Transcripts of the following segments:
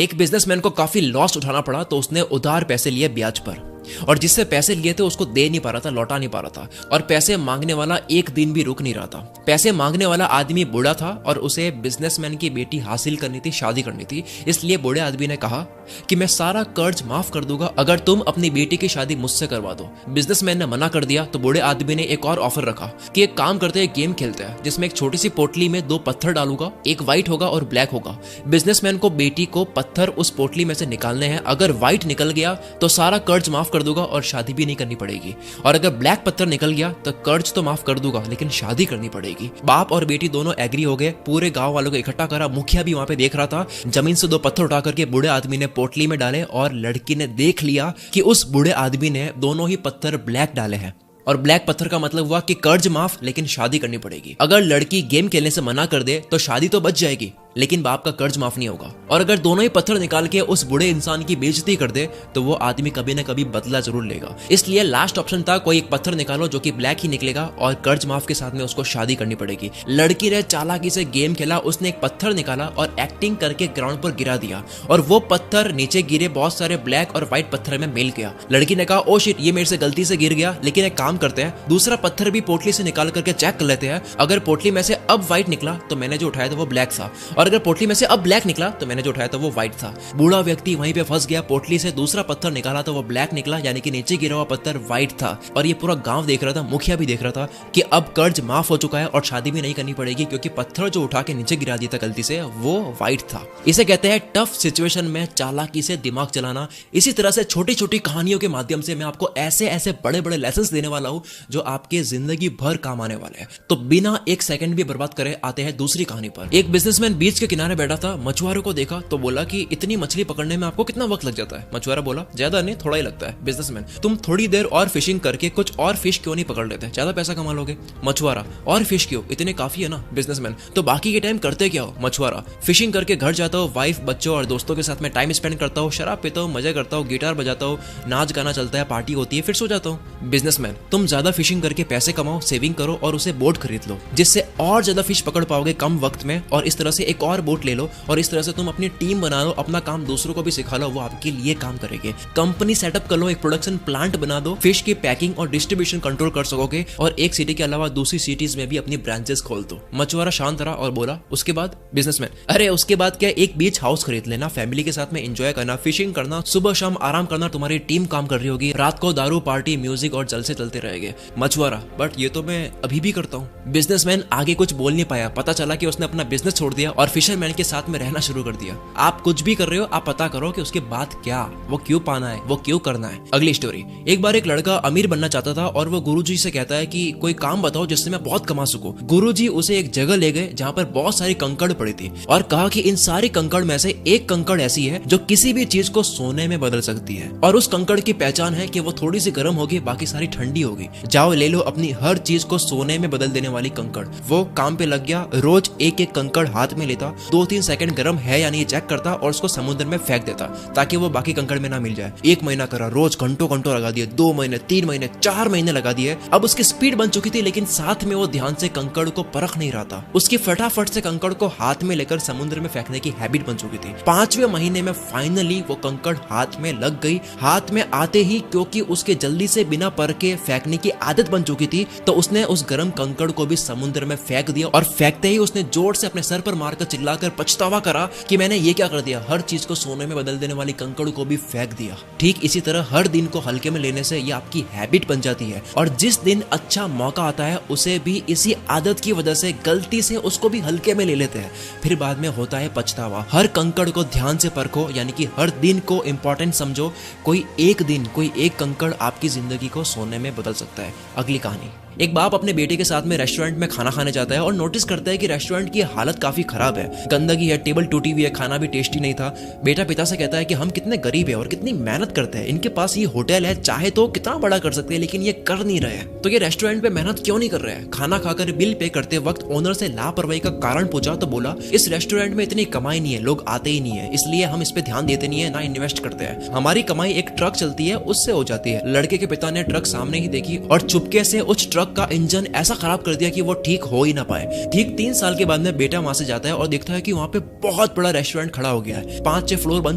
एक बिजनेसमैन को काफी लॉस उठाना पड़ा तो उसने उधार पैसे लिए ब्याज पर, और जिससे पैसे लिए थे उसको दे नहीं पा रहा था, लौटा नहीं पा रहा था, और पैसे मांगने वाला एक दिन भी रुक नहीं रहा था। पैसे मांगने वाला आदमी बूढ़ा था और उसे बिजनेसमैन की बेटी हासिल करनी थी, शादी करनी थी। इसलिए बूढ़े आदमी ने कहा कि मैं सारा कर्ज माफ कर दूंगा अगर तुम अपनी बेटी की शादी मुझसे करवा दो। बिजनेसमैन ने मना कर दिया तो बूढ़े आदमी ने एक और ऑफर रखा कि एक काम करते हैं, गेम खेलते हैं जिसमें एक छोटी सी पोटली में 2 पत्थर डालूंगा, एक व्हाइट होगा और ब्लैक होगा। बिजनेसमैन को बेटी को पत्थर उस पोटली में से निकालने हैं। अगर व्हाइट निकल गया तो सारा कर्ज माफ कर दूंगा और शादी भी नहीं करनी पड़ेगी, और अगर ब्लैक पत्थर निकल गया तो कर्ज तो माफ कर दूंगा लेकिन शादी करनी पड़ेगी। बाप और बेटी दोनों एग्री हो गए, पूरे गांव वालों को इकट्ठा करा। मुखिया भी वहां पे देख रहा था। जमीन से 2 पत्थर उठा करके बूढ़े आदमी ने पोटली में डाले और लड़की ने देख लिया कि उस बूढ़े आदमी ने दोनों ही पत्थर ब्लैक डाले हैं, और ब्लैक पत्थर का मतलब हुआ कि कर्ज माफ लेकिन शादी करनी पड़ेगी। अगर लड़की गेम खेलने से मना कर दे तो शादी तो बच जाएगी लेकिन बाप का कर्ज माफ नहीं होगा, और अगर दोनों ही पत्थर निकाल के उस बूढ़े इंसान की बेइज्जती कर दे तो वो आदमी कभी ना कभी बदला जरूर लेगा। इसलिए लास्ट ऑप्शन था कोई एक पत्थर निकालो जो कि ब्लैक ही निकलेगा और कर्ज माफ के साथ में उसको शादी करनी पड़ेगी। लड़की ने चालाकी से गेम खेला, उसने एक पत्थर निकाला और एक्टिंग करके ग्राउंड पर गिरा दिया, और वो पत्थर नीचे गिरे, बहुत सारे ब्लैक और व्हाइट पत्थर में मिल गया। लड़की ने कहा ओ शिट, ये मेरे से गलती से गिर गया, लेकिन एक काम करते हैं, दूसरा पत्थर भी पोटली से निकाल करके चेक कर लेते हैं। अगर पोटली में से अब व्हाइट निकला तो मैंने जो उठाया था वो ब्लैक था, और अगर पोटली में से अब ब्लैक निकला तो मैंने जो उठाया था वो व्हाइट था। बूढ़ा व्यक्ति वहीं पे फंस गया। पोटली से दूसरा पत्थर निकाला तो वो ब्लैक निकला, यानी कि नीचे गिरा हुआ पत्थर व्हाइट था, और ये पूरा गांव देख रहा था, मुखिया भी देख रहा था कि अब कर्ज माफ हो चुका है और शादी भी नहीं करनी पड़ेगी क्योंकि पत्थर जो उठा के नीचे गिरा दिया था गलती से वो व्हाइट था। इसे कहते हैं टफ सिचुएशन में चालाकी से दिमाग चलाना। इसी तरह से छोटी छोटी कहानियों के माध्यम से मैं आपको ऐसे ऐसे बड़े बड़े लेसन देने वाला हूं जो आपके जिंदगी भर काम आने वाले हैं। तो बिना एक सेकंड भी बर्बाद करे आते हैं दूसरी कहानी पर। एक बिजनेसमैन बीच के किनारे बैठा था, मछुआरों को देखा तो बोला कि इतनी मछली पकड़ने में आपको कितना वक्त लग जाता है? मछुआरा बोला ज्यादा नहीं, थोड़ा ही लगता है। बिजनेसमैन तुम थोड़ी देर और फिशिंग करके कुछ और फिश क्यों नहीं पकड़ लेते, ज्यादा पैसा कमा लोगे। मछुआरा और फिश क्यों, इतने काफी है ना। बिजनेसमैन तो बाकी के टाइम करते क्या हो? मछुआरा फिशिंग करके घर जाता हूँ, वाइफ बच्चों और दोस्तों के साथ में टाइम स्पेंड करता हूँ, शराब पीता हूँ, मजे करता हूँ, गिटार बजाता हूँ, नाच गाना चलता है, पार्टी होती है, फिर सो जाता हूँ। बिजनेसमैन तुम ज्यादा फिशिंग करके पैसे कमाओ, सेविंग करो और उसे बोट खरीद लो जिससे और ज्यादा फिश पकड़ पाओगे कम वक्त में, और इस तरह से एक और बोट ले लो और इस तरह से तुम अपनी टीम बना लो, अपना काम दूसरों को भी सिखा लो, वो आपके लिए काम करेंगे। कंपनी सेटअप कर लो, एक प्रोडक्शन प्लांट बना दो, फिश की पैकिंग और डिस्ट्रीब्यूशन कंट्रोल कर सकोगे, और एक सिटी के अलावा दूसरी सिटीज में भी अपनी ब्रांचेस खोल दो। मछुआरा शांत रहा और बोला उसके बाद? बिजनेसमैन अरे उसके बाद क्या, एक बीच हाउस खरीद लेना, फैमिली के साथ में एंजॉय करना, फिशिंग करना, सुबह शाम आराम करना, तुम्हारी टीम काम कर रही होगी, रात को दारू पार्टी म्यूजिक और जलसे चलते रहेंगे। मछुआरा बट ये तो मैं अभी भी करता हूँ। बिजनेसमैन आगे कुछ बोल नहीं पाया, पता चला कि उसने अपना बिजनेस छोड़ दिया और फिशरमैन के साथ में रहना शुरू कर दिया। आप कुछ भी कर रहे हो, आप पता करो कि उसके बाद क्या, वो क्यों पाना है, वो क्यों करना है। अगली स्टोरी। एक बार एक लड़का अमीर बनना चाहता था और वो गुरुजी से कहता है कि कोई काम बताओ जिससे मैं बहुत कमा सकूं। गुरुजी उसे एक जगह ले गए जहां पर बहुत सारी कंकड़ पड़ी थी और कहा कि इन सारी कंकड़ में से एक कंकड़ ऐसी है जो किसी भी चीज को सोने में बदल सकती है, और उस कंकड़ की पहचान है कि वो थोड़ी सी गर्म होगी, बाकी सारी ठंडी होगी। जाओ ले लो अपनी हर चीज को सोने में बदल देने वाली कंकड़। वो काम पे लग गया, रोज एक एक कंकड़ हाथ में लेता, 2-3 सेकंड गर्म है या नहीं चेक करता और उसको समुद्र में फेंक देता ताकि वो बाकी कंकड़ में ना मिल जाए। 1 महीना करा, रोज घंटों घंटों लगा दिए, 2 महीने, 3 महीने, 4 महीने लगा दिए। अब उसकी स्पीड बन चुकी थी, लेकिन साथ में वो ध्यान से कंकड़ को परख नहीं रहा था। उसकी फटाफट से कंकड़ को हाथ में लेकर समुद्र में फेंकने की हैबिट बन चुकी थी। 5वें महीने में फाइनली वो कंकड़ हाथ में लग गई। हाथ में आते ही, क्योंकि उसके जल्दी से बिना परखे फेंकने की आदत बन चुकी थी, तो उसने उस गर्म कंकड़ को भी समुद्र में फेंक दिया, और फेंकते ही उसने जोर से अपने सर पर मारकर चिल्लाकर पछतावा करा कि मैंने ये क्या कर दिया, हर चीज को सोने में बदल देने वाली कंकड़ को भी फेंक दिया। ठीक इसी तरह हर दिन को हल्के में लेने से ये आपकी हैबिट बन जाती है, और जिस दिन अच्छा मौका आता है उसे भी इसी आदत की वजह से गलती से उसको भी हल्के में ले लेते हैं, फिर बाद में होता है पछतावा। हर कंकड़ को ध्यान से परखो, यानी कि हर दिन को इंपॉर्टेंट समझो। कोई एक दिन, कोई एक कंकड़ आपकी जिंदगी को सोने में बदल सकता है। अगली कहानी। एक बाप अपने बेटे के साथ में रेस्टोरेंट में खाना खाने जाता है और नोटिस करता है कि रेस्टोरेंट की हालत काफी खराब है, गंदगी है, टेबल टूटी हुई है, खाना भी टेस्टी नहीं था। बेटा पिता से कहता है कि हम कितने गरीब है और कितनी मेहनत करते हैं, इनके पास ये होटल है, चाहे तो कितना बड़ा कर सकते हैं, लेकिन ये कर नहीं रहे हैं, तो ये रेस्टोरेंट पे मेहनत क्यों नहीं कर रहे हैं। खाना खाकर बिल पे करते वक्त ओनर से लापरवाही का कारण पूछा तो बोला इस रेस्टोरेंट में इतनी कमाई नहीं है, लोग आते ही नहीं है, इसलिए हम इस पे ध्यान देते नहीं है, ना इन्वेस्ट करते हैं। हमारी कमाई एक ट्रक चलती है उससे हो जाती है। लड़के के पिता ने ट्रक सामने ही देखी और चुपके से उस ट्रक ट्रक का इंजन ऐसा खराब कर दिया कि वो ठीक हो ही ना पाए। ठीक 3 साल के बाद में बेटा वहां से जाता है और देखता है कि वहां पे बहुत बड़ा रेस्टोरेंट खड़ा हो गया है, 5-6 फ्लोर बन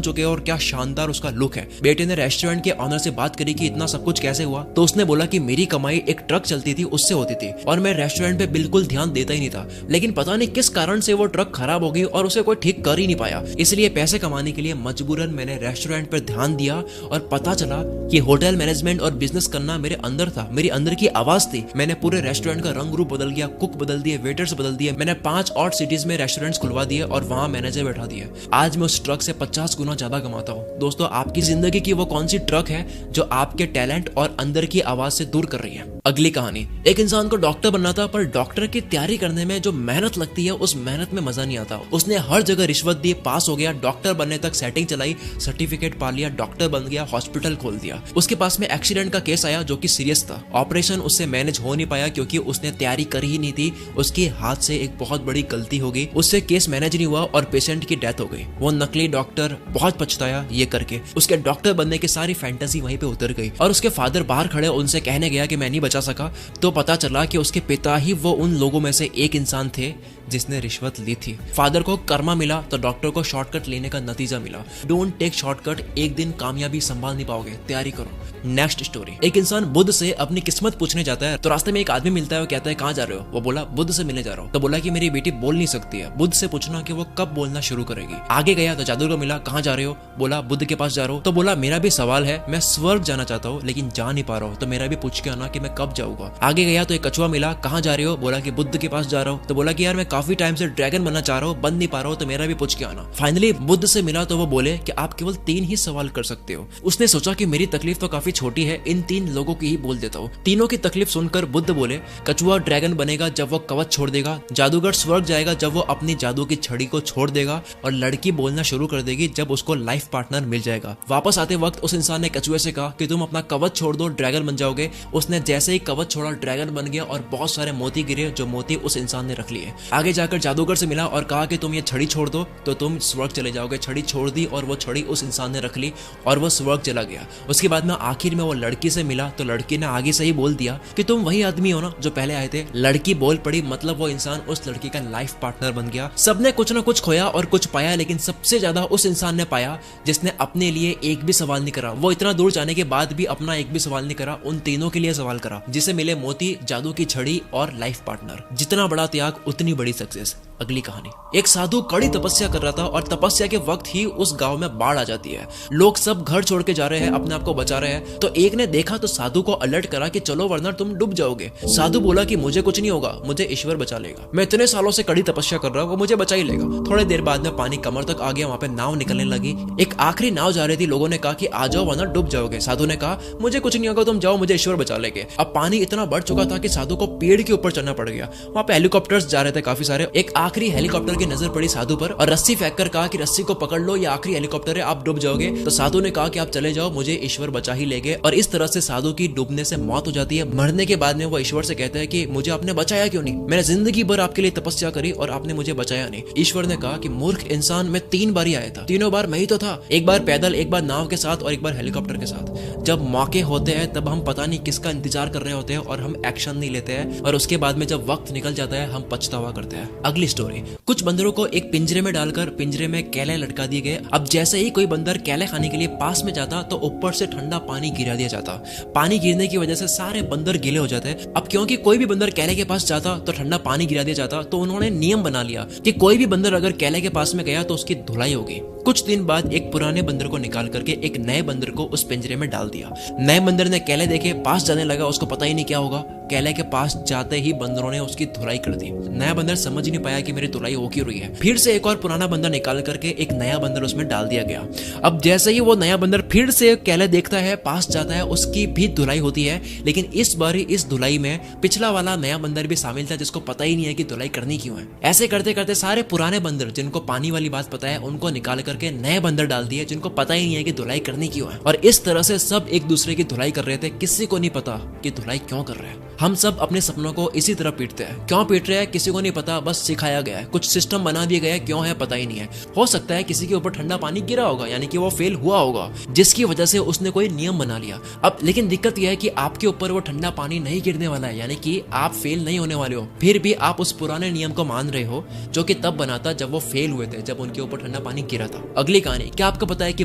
चुके हैं और क्या शानदार उसका लुक है। बेटे ने रेस्टोरेंट के ऑनर से बात करी कि इतना सब कुछ कैसे हुआ, तो उसने बोला कि मेरी कमाई एक ट्रक चलती थी उससे होती थी और मैं रेस्टोरेंट पे बिल्कुल ध्यान देता ही नहीं था, लेकिन पता नहीं किस कारण से वो ट्रक खराब हो गई और उसे कोई ठीक कर ही नहीं पाया। इसलिए पैसे कमाने के लिए मजबूरन मैंने रेस्टोरेंट पर ध्यान दिया और पता चला कि होटल मैनेजमेंट और बिजनेस करना मेरे अंदर था, मेरी अंदर की आवाज थी। मैंने पूरे रेस्टोरेंट का रंग रूप बदल गया, कुक बदल दिए, वेटर्स बदल दिए। मैंने 5 और सिटीज में रेस्टोरेंट्स खुलवा दिए और वहां मैनेजर बैठा दिए। आज मैं उस ट्रक से 50 गुना ज्यादा कमाता हूँ। दोस्तों, आपकी जिंदगी की वो कौन सी ट्रक है जो आपके टैलेंट और अंदर की आवाज से दूर कर रही है? अगली कहानी, एक इंसान को डॉक्टर बनना था, पर डॉक्टर की तैयारी करने में जो मेहनत लगती है उस मेहनत में मजा नहीं आता। उसने हर जगह रिश्वत दी, पास हो गया, डॉक्टर बनने तक सेटिंग चलाई, सर्टिफिकेट पा लिया, डॉक्टर बन गया, हॉस्पिटल खोल दिया। उसके पास में एक्सीडेंट का केस आया जो कि सीरियस था। ऑपरेशन उससे मैनेज हो नहीं पाया क्योंकि उसने तैयारी करी ही नहीं थी। उसके हाथ से एक बहुत बड़ी गलती हो गई, उससे केस मैनेज नहीं हुआ और पेशेंट की डेथ हो गई। वो नकली डॉक्टर बहुत पछताया ये करके। उसके डॉक्टर बनने की सारी फैंटेसी वहीं पे उतर गई और उसके फादर बाहर खड़े उनसे कहने गया कि मैं नहीं बचा सका, तो पता चला कि उसके पिता ही वो उन लोगों में से एक इंसान थे जिसने रिश्वत ली थी। फादर को कर्मा मिला तो डॉक्टर को शॉर्टकट लेने का नतीजा मिला। डोंट टेक शॉर्टकट, एक दिन कामयाबी संभाल नहीं पाओगे, तैयारी करो। नेक्स्ट स्टोरी, एक इंसान बुद्ध से अपनी किस्मत पूछने जाता है तो रास्ते में एक आदमी मिलता है। वो कहता है कहाँ जा रहे हो? वो बोला बुद्ध से मिलने जा रहा हूँ। तो बोला कि मेरी बेटी बोल नहीं सकती है, बुद्ध से पूछना कि वो कब बोलना शुरू करेगी। आगे गया तो जादूगर मिला, कहाँ जा रहे हो? बोला बुद्ध के पास जा रहा हूँ। तो बोला मेरा भी सवाल है, मैं स्वर्ग जाना चाहता हूँ लेकिन जा नहीं पा रहा हूँ, तो मेरा भी पूछ के आना कि मैं कब जाऊंगा। आगे गया तो एक कछुआ मिला, कहाँ जा रहे हो? बोला कि बुद्ध के पास जा रहा हूँ। तो बोला कि यार मैं काफी टाइम से ड्रैगन बनना चाह रहा हूँ, बन नहीं पा रहा हूँ, तो मेरा भी पूछ के आना। फाइनली बुद्ध से मिला तो वो बोले कि आप केवल 3 ही सवाल कर सकते हो। उसने सोचा कि मेरी तकलीफ तो काफी छोटी है, इन 3 लोगों की ही बोल देता हूँ। तीनों की तकलीफ सुनकर बुद्ध बोले, कछुआ ड्रैगन बनेगा जब वो कवच छोड़ देगा, जादूगर स्वर्ग जाएगा जब वो अपनी जादू की छड़ी को छोड़ देगा, और लड़की बोलना शुरू कर देगी जब उसको लाइफ पार्टनर मिल जाएगा। वापस आते वक्त उस इंसान ने कछुए से कहा कि तुम अपना कवच छोड़ दो, ड्रैगन बन जाओगे। उसने जैसे ही कवच छोड़ा, ड्रैगन बन गया और बहुत सारे मोती गिरे, जो मोती उस इंसान ने रख लिए। आगे जाकर जादूगर से मिला और कहा कि तुम ये छड़ी छोड़ दो तो तुम स्वर्ग चले जाओगे। छड़ी छोड़ दी और वो छड़ी उस इंसान ने रख ली और वो स्वर्ग चला गया। उसके बाद में आखिर में वो लड़की से मिला तो लड़की ने आगे से ही बोल दिया कि तुम वही आदमी हो ना जो पहले आए थे। लड़की बोल पड़ी, मतलब वो इंसान उस लड़की का लाइफ पार्टनर बन गया। सबने कुछ ना कुछ खोया और कुछ पाया, लेकिन सबसे ज्यादा उस इंसान ने पाया जिसने अपने लिए एक भी सवाल नहीं करा। वो इतना दूर जाने के बाद भी अपना एक भी सवाल नहीं करा, उन तीनों के लिए सवाल करा, जिसे मिले मोती, जादू की छड़ी और लाइफ पार्टनर। जितना बड़ा त्याग उतनी बड़ी सक्सेस। अगली कहानी, एक साधु कड़ी तपस्या कर रहा था और तपस्या के वक्त ही उस गांव में बाढ़ आ जाती है। लोग सब घर छोड़ के जा रहे हैं, अपने आप को बचा रहे हैं। तो एक ने देखा तो साधु को अलर्ट करा कि चलो वरना तुम डूब जाओगे। साधु बोला कि मुझे कुछ नहीं होगा, मुझे ईश्वर बचा लेगा। मैं इतने सालों से कड़ी तपस्या कर रहा हूँ, वो मुझे बचा ही लेगा। थोड़ी देर बाद में पानी कमर तक आ गया, वहां पे नाव निकलने लगी। एक आखिरी नाव जा रही थी, लोगों ने कहा कि आ जाओ वरना डूब जाओगे। साधु ने कहा मुझे कुछ नहीं होगा, तुम जाओ, मुझे ईश्वर बचा लेंगे। अब पानी इतना बढ़ चुका था कि साधु को पेड़ के ऊपर चढ़ना पड़ गया। वहां पे हेलीकॉप्टर्स जा रहे थे काफी सारे। एक आखिरी हेलीकॉप्टर नजर पड़ी साधु पर और रस्सी फेंक कर कहा कि रस्सी को पकड़ लो, ये आखिरी हेलीकॉप्टर है, आप डूब जाओगे। तो साधु ने कहा कि आप चले जाओ, मुझे ईश्वर बचा ही लेंगे। और इस तरह से साधु की डूबने से मौत हो जाती है। मरने के बाद में वो ईश्वर से कहता है कि मुझे आपने बचाया क्यों नहीं? मैंने जिंदगी भर आपके लिए तपस्या करी और आपने मुझे बचाया नहीं। ईश्वर ने कहा कि मूर्ख इंसान, मैं 3 बार ही आया था, तीनों बार मैं ही तो था। एक बार पैदल, एक बार नाव के साथ और एक बार हेलीकॉप्टर के साथ। जब मौके होते हैं तब हम पता नहीं किसका इंतजार कर रहे होते हैं और हम एक्शन नहीं लेते हैं, और उसके बाद में जब वक्त निकल जाता है हम पछतावा करते हैं। अगली स्टोरी, कुछ बंदरों को एक पिंजरे में डालकर पिंजरे में केले लटका दिए गए। अब जैसे ही कोई बंदर केले खाने के लिए पास में जाता तो ऊपर से ठंडा पानी गिरा दिया जाता। पानी गिरने की वजह से सारे बंदर गीले हो जाते। अब क्योंकि कोई भी बंदर केले के पास जाता तो ठंडा पानी गिरा दिया जाता, तो उन्होंने नियम बना लिया कि कोई भी बंदर अगर केले के पास में गया तो उसकी धुलाई होगी। कुछ दिन बाद एक पुराने बंदर को निकाल करके एक नए बंदर को उस पिंजरे में डाल दिया। नए बंदर ने केले देखे, पास जाने लगा, उसको पता ही नहीं क्या होगा। केले के पास जाते ही बंदरों ने उसकी धुलाई कर दी। नया बंदर समझ ही नहीं पाया कि मेरी धुलाई हो क्यों रही है। फिर से एक और पुराना बंदर निकाल करके एक नया बंदर उसमें डाल दिया गया। अब जैसे ही वो नया बंदर फिर से केले देखता है, पास जाता है, उसकी भी धुलाई होती है। लेकिन इस बार इस धुलाई में पिछला वाला नया बंदर भी शामिल था, जिसको पता ही नहीं है कि धुलाई करनी क्यों है। ऐसे करते करते सारे पुराने बंदर जिनको पानी वाली बात पता है उनको निकाल करके नए बंदर डाल दिए जिनको पता ही नहीं है कि धुलाई करनी क्यों है। और इस तरह से सब एक दूसरे की धुलाई कर रहे थे, किसी को नहीं पता कि धुलाई क्यों कर रहे हैं। हम सब अपने सपनों को इसी तरह पीटते हैं। क्यों पीट रहे हैं किसी को नहीं पता, बस सिखाया गया है, कुछ सिस्टम बना दिए गए हैं, क्यों है पता ही नहीं है। हो सकता है किसी के ऊपर ठंडा पानी गिरा होगा, यानी कि वो फेल हुआ होगा, जिसकी वजह से उसने कोई नियम बना लिया। अब लेकिन दिक्कत यह है कि आपके ऊपर वो ठंडा पानी नहीं गिरने वाला है, यानी कि आप फेल नहीं होने वाले हो। फिर भी आप उस पुराने नियम को मान रहे हो जो कि तब बना था जब वो फेल हुए थे, जब उनके ऊपर ठंडा पानी गिरा था। अगली कहानी, क्या आपको पता है कि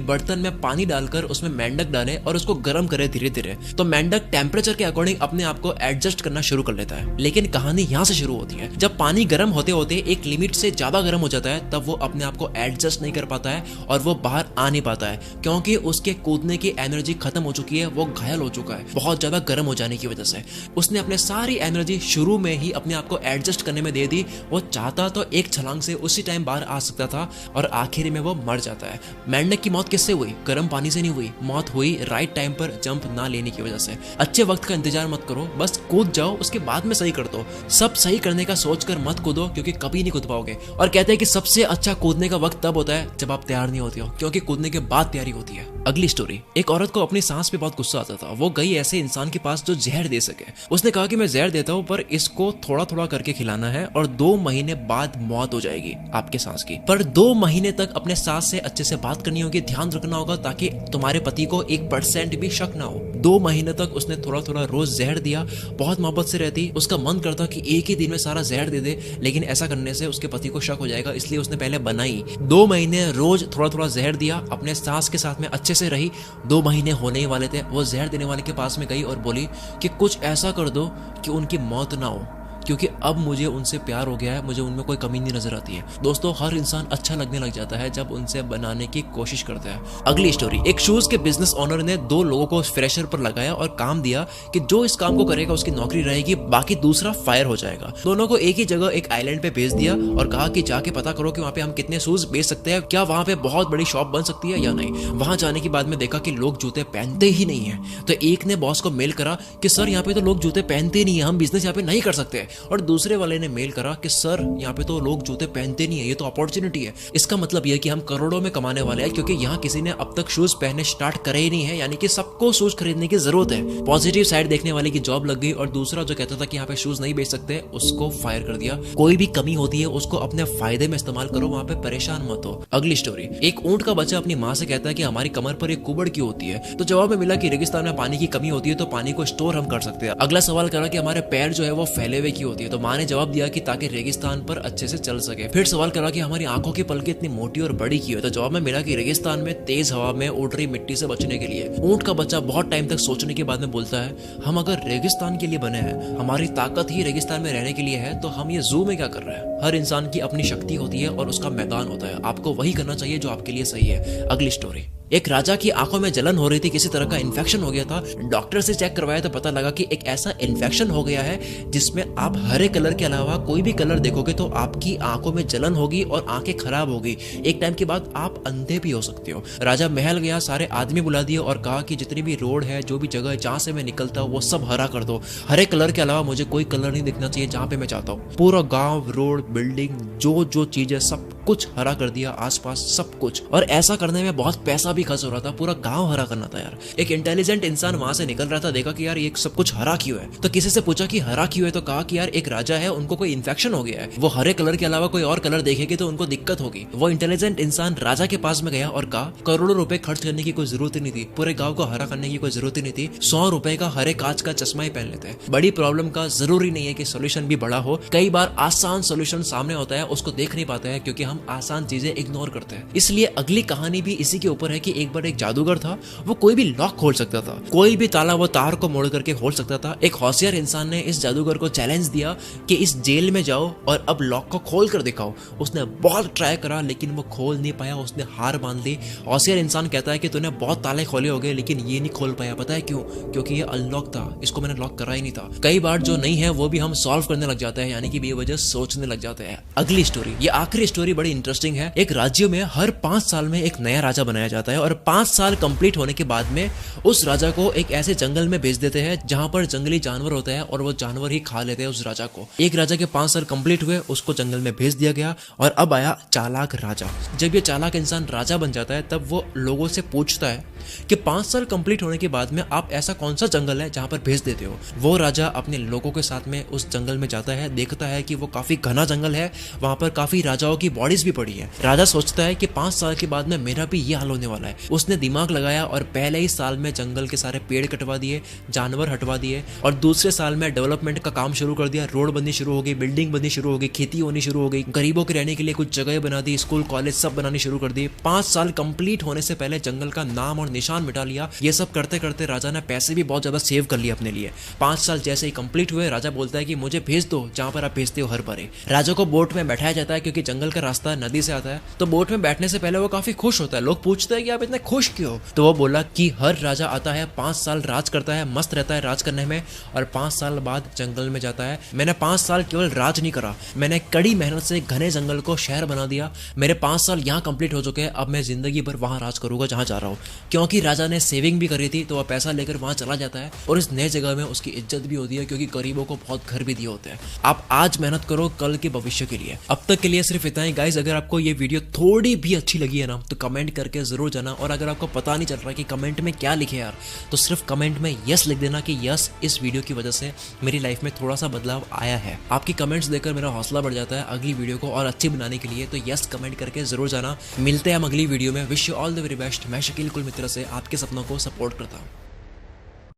बर्तन में पानी डालकर उसमें मेंढक डाले और उसको गर्म करे धीरे धीरे, तो मेंढक टेम्परेचर के अकॉर्डिंग अपने आप को एडजस्ट करना शुरू कर लेता है। लेकिन कहानी यहाँ से शुरू होती है, जब पानी गर्म होते होते एक लिमिट से ज्यादा गर्म हो जाता है, तब वो अपने आप को एडजस्ट नहीं कर पाता है और वो बाहर आ नहीं पाता है, क्योंकि उसके कूदने की एनर्जी खत्म हो चुकी है, वो घायल हो चुका है बहुत ज्यादा गर्म हो जाने की वजह से। उसने अपने सारी एनर्जी शुरू में ही अपने आप को एडजस्ट करने में दे दी। वो चाहता तो एक छलांग से उसी टाइम बाहर आ सकता था और आखिर में वो मर जाता है। मेंढक की मौत किससे हुई? गर्म पानी से नहीं हुई, मौत हुई राइट टाइम पर जंप ना लेने की वजह से। अच्छे वक्त का इंतजार मत करो, बस कूद जाओ, उसके बाद में सही कर दो। सब सही करने का सोचकर मत कूदो, क्योंकि कभी नहीं कूद पाओगे। और कहते हैं कि सबसे अच्छा कूदने का वक्त तब होता है जब आप तैयार नहीं होते हो, क्योंकि कूदने के बाद तैयारी होती है। अगली स्टोरी, एक औरत को अपनी सांस पे बहुत गुस्सा आता था। वो गई ऐसे इंसान के पास जो जहर दे सके। उसने कहा कि मैं जहर देता हूँ, पर इसको थोड़ा थोड़ा करके खिलाना है और 2 महीने बाद मौत हो जाएगी आपके सांस की। पर 2 महीने तक अपने सांस से अच्छे से बात करनी होगी, ध्यान रखना होगा, ताकि तुम्हारे पति को 1% भी शक ना हो। 2 महीने तक उसने थोड़ा थोड़ा रोज जहर दिया, बहुत मोहब्बत से रहती। उसका मन करता कि एक ही दिन में सारा जहर दे दे, लेकिन ऐसा करने से उसके पति को शक हो जाएगा, इसलिए उसने पहले बनाई। 2 महीने रोज थोड़ा थोड़ा जहर दिया, अपने सांस के साथ में अच्छे से रही। 2 महीने होने ही वाले थे, वो जहर देने वाले के पास में गई और बोली कि कुछ ऐसा कर दो कि उनकी मौत ना हो, क्योंकि अब मुझे उनसे प्यार हो गया है, मुझे उनमें कोई कमी नहीं नजर आती है। दोस्तों, हर इंसान अच्छा लगने लग जाता है जब उनसे बनाने की कोशिश करता है। अगली स्टोरी, एक शूज के बिजनेस ओनर ने 2 लोगों को फ्रेशर पर लगाया और काम दिया कि जो इस काम को करेगा उसकी नौकरी रहेगी, बाकी दूसरा फायर हो जाएगा। दोनों को एक ही जगह एक आइलैंड पे भेज दिया और कहा कि जाके पता करो कि वहाँ पे हम कितने शूज बेच सकते हैं, क्या वहाँ पे बहुत बड़ी शॉप बन सकती है या नहीं। वहां जाने के बाद में देखा कि लोग जूते पहनते ही नहीं है, तो एक ने बॉस को मेल करा कि सर यहाँ पे तो लोग जूते पहनते नहीं है, हम बिजनेस यहाँ पे नहीं कर सकते। और दूसरे वाले ने मेल करा कि सर यहाँ पे तो लोग जूते पहनते नहीं है, ये तो अपॉर्चुनिटी है। इसका मतलब यह कि हम करोड़ों में कमाने वाले हैं, क्योंकि यहाँ किसी ने अब तक शूज पहनने स्टार्ट करे ही नहीं है, यानी कि सबको शूज खरीदने की जरूरत है। पॉजिटिव साइड देखने वाले की जॉब लग गई और दूसरा जो कहता था कि यहाँ पे शूज नहीं बेच सकते, उसको फायर कर दिया। कोई भी कमी होती है उसको अपने फायदे में इस्तेमाल करो, वहां पे परेशान मत हो। अगली स्टोरी, एक ऊंट का बच्चा अपनी माँ से कहता है कि हमारी कमर पर एक कुबड़ क्यों होती है, तो जवाब में मिला कि रेगिस्तान में पानी की कमी होती है, तो पानी को स्टोर हम कर सकते हैं। अगला सवाल करा कि हमारे पैर जो है वो फैले हुए क्यों होती है, तो माँ ने जवाब दिया कि ताकि रेगिस्तान पर अच्छे से चल सके। फिर सवाल करा कि हमारी आंखों की पलकें इतनी मोटी और बड़ी क्यों है, तो जवाब में मिला कि रेगिस्तान में तेज हवा में उड़ रही मिट्टी से बचने के लिए। ऊंट का बच्चा बहुत टाइम तक सोचने के बाद में बोलता है, हम अगर रेगिस्तान के लिए बने हैं, हमारी ताकत ही रेगिस्तान में रहने के लिए है, तो हम ये जू में क्या कर रहे हैं। हर इंसान की अपनी शक्ति होती है और उसका मैदान होता है, आपको वही करना चाहिए जो आपके लिए सही है। अगली स्टोरी, एक राजा की आंखों में जलन हो रही थी, किसी तरह का इन्फेक्शन हो गया था। डॉक्टर से चेक करवाया तो पता लगा कि एक ऐसा इन्फेक्शन हो गया है जिसमें आप हरे कलर के अलावा कोई भी कलर देखोगे तो आपकी आंखों में जलन होगी और आंखें खराब होगी। एक टाइम के बाद आप अंधे भी हो सकते हो। राजा महल गया, सारे आदमी बुला दिए और कहा कि जितनी भी रोड है, जो भी जगह है जहां से मैं निकलता हूँ, वो सब हरा कर दो। हरे कलर के अलावा मुझे कोई कलर नहीं दिखना चाहिए जहां पे मैं चाहता हूँ। पूरा गाँव, रोड, बिल्डिंग, जो चीज है सब कुछ हरा कर दिया, आसपास सब कुछ। और ऐसा करने में बहुत पैसा भी खर्च हो रहा था, पूरा गांव हरा करना था यार। एक इंटेलिजेंट इंसान वहां से निकल रहा था, देखा कि यार ये सब कुछ हरा क्यों है, तो किसी से पूछा कि हरा क्यों है, तो कहा कि यार एक राजा है, उनको कोई इन्फेक्शन हो गया है, वो हरे कलर के अलावा कोई और कलर देखेंगे तो उनको दिक्कत होगी। वो इंटेलिजेंट इंसान राजा के पास में गया और कहा करोड़ों रुपए खर्च करने की कोई जरूरत ही नहीं थी, पूरे गाँव को हरा करने की कोई जरूरत ही नहीं थी, 100 रुपए का हरे कांच का चश्मा ही पहन लेते। बड़ी प्रॉब्लम का जरूरी नहीं है कि सोल्यूशन भी बड़ा हो, कई बार आसान सोल्यूशन सामने होता है, उसको देख नहीं पाते हैं क्योंकि हम आसान चीजें इग्नोर करते हैं। इसलिए अगली कहानी भी इसी के ऊपर है कि एक बार एक जादूगर था, वो कोई भी लॉक खोल सकता था, कोई भी ताला वो तार को मोड़ करके खोल सकता था। एक होशियार इंसान ने इस जादूगर को चैलेंज दिया कि इस जेल में जाओ और अब लॉक को खोल कर दिखाओ। उसने बहुत ट्राई करा लेकिन वो खोल नहीं पाया, उसने हार मान ली। होशियार इंसान कहता है कि तूने बहुत ताले खोले होंगे लेकिन ये नहीं खोल पाया, पता है क्यों? क्योंकि ये अनलॉक था, इसको मैंने लॉक करा ही नहीं था। कई बार जो नहीं है वो भी हम सॉल्व करने लग जाते हैं, यानी कि बेवजह सोचने लग जाते हैं। अगली स्टोरी, ये आखिरी स्टोरी बड़ी इंटरेस्टिंग है। एक राज्य में हर 5 साल में एक नया राजा बनाया जाता है और 5 साल कंप्लीट होने के बाद में उस राजा को एक ऐसे जंगल में भेज देते हैं जहां पर जंगली जानवर होते हैं और वो जानवर ही खा लेते हैं उस राजा को। एक राजा के 5 साल कंप्लीट हुए, उसको जंगल में भेज दिया गया और अब आया चालाक राजा। जब ये चालाक इंसान राजा बन जाता है तब वो लोगों से पूछता है कि 5 साल कंप्लीट होने के बाद में आप ऐसा कौन सा जंगल है जहां पर भेज देते हो। वो राजा अपने लोगों के साथ में उस जंगल में जाता है, देखता है कि वो काफी घना जंगल है, वहां पर काफी राजाओं की बॉडीज भी पड़ी है। राजा सोचता है कि 5 साल के बाद में मेरा भी ये हाल होने वाला है। उसने दिमाग लगाया और पहले ही साल में जंगल के सारे पेड़ कटवा दिए, जानवर हटवा दिए और दूसरे साल में डेवलपमेंट का काम शुरू कर दिया। रोड बननी शुरू हो गई, बिल्डिंग बननी शुरू हो गई, खेती होनी शुरू हो गई, गरीबों के रहने के लिए कुछ जगह बना दी, स्कूल कॉलेज सब बनानी शुरू कर दी। 5 साल कंप्लीट होने से पहले जंगल का नाम और निशान मिटा लिया। ये सब करते करते राजा ने पैसे भी बहुत ज्यादा सेव कर लिए अपने लिए। 5 साल जैसे ही कंप्लीट हुए, राजा बोलता है कि मुझे भेज दो जहां पर आप भेजते हो हर बार। राजा को बोट में बैठाया जाता है क्योंकि जंगल का रास्ता नदी से आता है, तो बोट में बैठने से पहले वो काफी खुश होता है। लोग पूछते हैं कि आप इतने खुश क्यों? तो वो बोला कि हर राजा आता है, 5 साल राज करता है, मस्त रहता है राज करने में, और 5 साल बाद जंगल में जाता है। मैंने 5 साल केवल राज नहीं करा, मैंने कड़ी मेहनत से घने जंगल को शहर बना दिया। मेरे 5 साल यहाँ कंप्लीट हो चुके हैं, अब मैं जिंदगी भर वहां राज करूंगा जहां जा रहा हूँ। क्योंकि राजा ने सेविंग भी करी थी तो वह पैसा लेकर वहां चला जाता है और इस नए जगह में उसकी इज्जत भी होती है क्योंकि गरीबों को बहुत घर भी दिए होते हैं। आप आज मेहनत करो कल के भविष्य के लिए। अब तक के लिए सिर्फ इतना ही गाइस। अगर आपको ये वीडियो थोड़ी भी अच्छी लगी है ना तो कमेंट करके जरूर जाना, और अगर आपको पता नहीं चल रहा कि कमेंट में क्या लिखे यार, तो सिर्फ कमेंट में यस लिख देना कि यस, इस वीडियो की वजह से मेरी लाइफ में थोड़ा सा बदलाव आया है। आपकी कमेंट्स देखकर मेरा हौसला बढ़ जाता है अगली वीडियो को और अच्छी बनाने के लिए। तो यस कमेंट करके जरूर जाना। मिलते हैं हम अगली वीडियो में। Wish you all the very best. मैं शकील कुल मित्र से आपके सपनों को सपोर्ट करता हूँ।